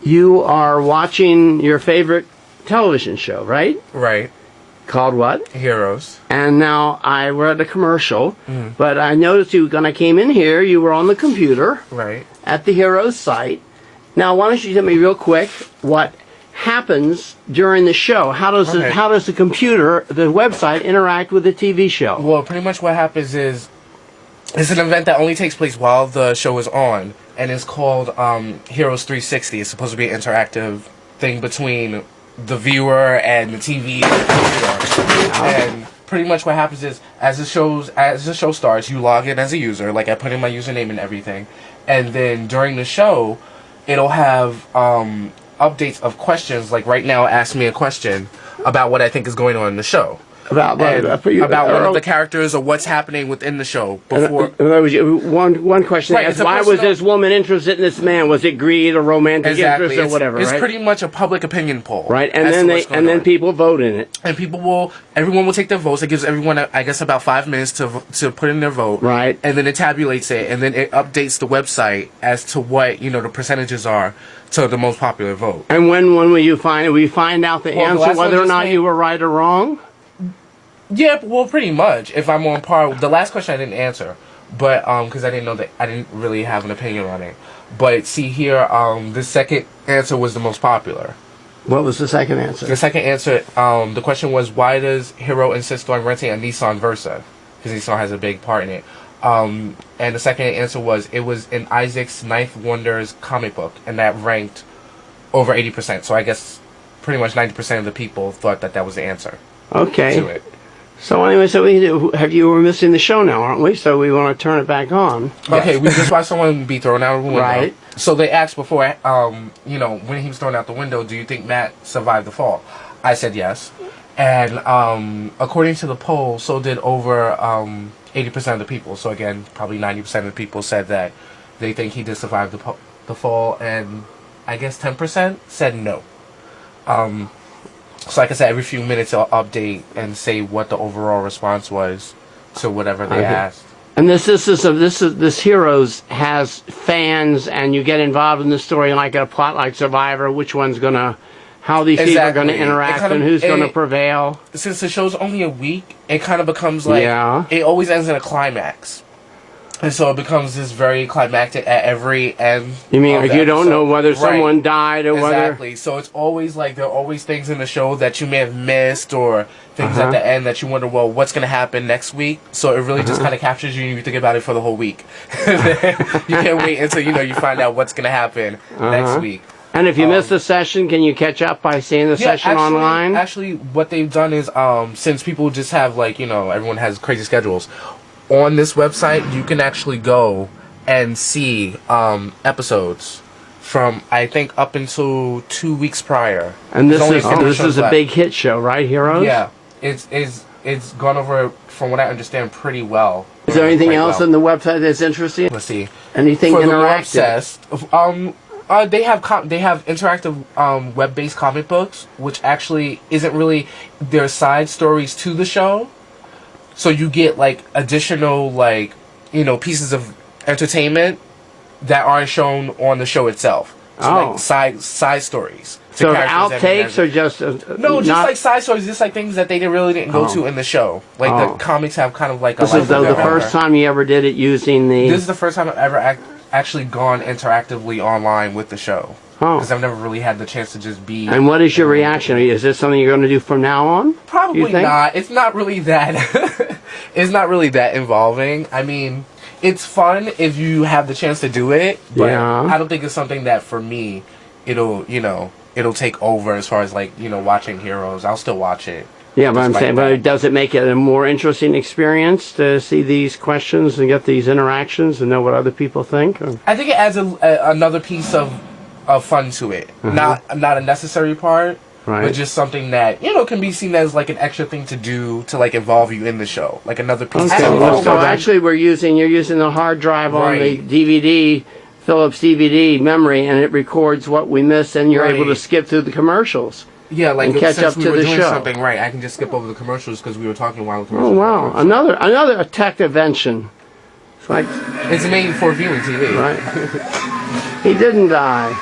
you are watching your favorite television show, right? Right. Called what? Heroes. And now I were at a commercial, but I noticed you when I came in here, you were on the computer Right. at the Heroes site. Now, why don't you tell me real quick what happens during the show? How does the computer, the website, interact with the TV show? Well, pretty much what happens is it's an event that only takes place while the show is on, and it's called Heroes 360. It's supposed to be an interactive thing between the viewer and the TV and the computer. And pretty much what happens is as the show starts, you log in as a user, like I put in my username and everything, and then during the show, it'll have updates of questions. Like right now, ask me a question about what I think is going on in the show. About one of the characters or what's happening within the show before. One question. Right, why was this woman interested in this man? Was it greed or romantic interest or whatever? It's pretty much a public opinion poll. Right, and then people vote in it. And everyone will take their votes. It gives everyone, I guess, about 5 minutes to put in their vote. Right. And then it tabulates it, and then it updates the website as to what the percentages are to the most popular vote. And when will you find out the answer, whether or not you were right or wrong? Yeah, well, pretty much. If I'm on par, the last question I didn't answer, but because I didn't know that I didn't really have an opinion on it. But see here, the second answer was the most popular. What was the second answer? The second answer, the question was, why does Hero insist on renting a Nissan Versa? Because Nissan has a big part in it. And the second answer was, it was in Isaac's Ninth Wonders comic book, and that ranked over 80%. So I guess pretty much 90% of the people thought that was the answer. Okay. To it. So anyway, we're missing the show now, aren't we? So we want to turn it back on. Okay, we just watched someone be thrown out of the window. Right. So they asked before, when he was thrown out the window, do you think Matt survived the fall? I said yes. And according to the poll, so did over 80% of the people. So again, probably 90% of the people said that they think he did survive the fall, and I guess 10% said no. So like I said, every few minutes I'll update and say what the overall response was to whatever they asked. And this Heroes has fans, and you get involved in the story like a plot like Survivor. Which one's how these people are gonna interact, and who's gonna prevail? Since the show's only a week, it kind of becomes like it always ends in a climax. And so it becomes this very climactic at every end. You mean like you don't know whether someone died or whether... Exactly. So it's always like there are always things in the show that you may have missed, or things at the end that you wonder, well, what's going to happen next week? So it really just kind of captures you and you think about it for the whole week. You can't wait until you find out what's going to happen next week. And if you miss the session, can you catch up by seeing the session online? Actually, what they've done is, since people just have everyone has crazy schedules, on this website, you can actually go and see episodes from, I think, up until 2 weeks prior. And this is a big hit show, right, Heroes? Yeah, it's gone over, from what I understand, pretty well. Is there anything else on the website that's interesting? Let's see. Anything interactive? They have interactive web-based comic books, which actually isn't really their side stories to the show. So you get additional pieces of entertainment that aren't shown on the show itself. So side stories. So outtakes or just just side stories, just things that they really didn't go to in the show. The comics have kind of This is the first time you ever did it using the... This is the first time I've ever actually gone interactively online with the show. Because I've never really had the chance to just be... And what is your reaction? Is this something you're going to do from now on? Probably not. It's not really that... it's not really that involving. I mean, it's fun if you have the chance to do it. But I don't think it's something that, for me, it'll take over as far as, watching Heroes. I'll still watch it. Yeah, but I'm saying, but does it make it a more interesting experience to see these questions and get these interactions and know what other people think? Or? I think it adds another piece of fun to it. Not a necessary part, but just something that can be seen as an extra thing to do to involve you in the show, another piece. Okay. So actually, you're using the hard drive on the DVD, Philips DVD memory, and it records what we missed, and you're able to skip through the commercials. Yeah, and catch up to the show. Something right. I can just skip over the commercials because we were talking while the commercials. Oh wow! Another tech invention. It's made for viewing TV. Right. He didn't die.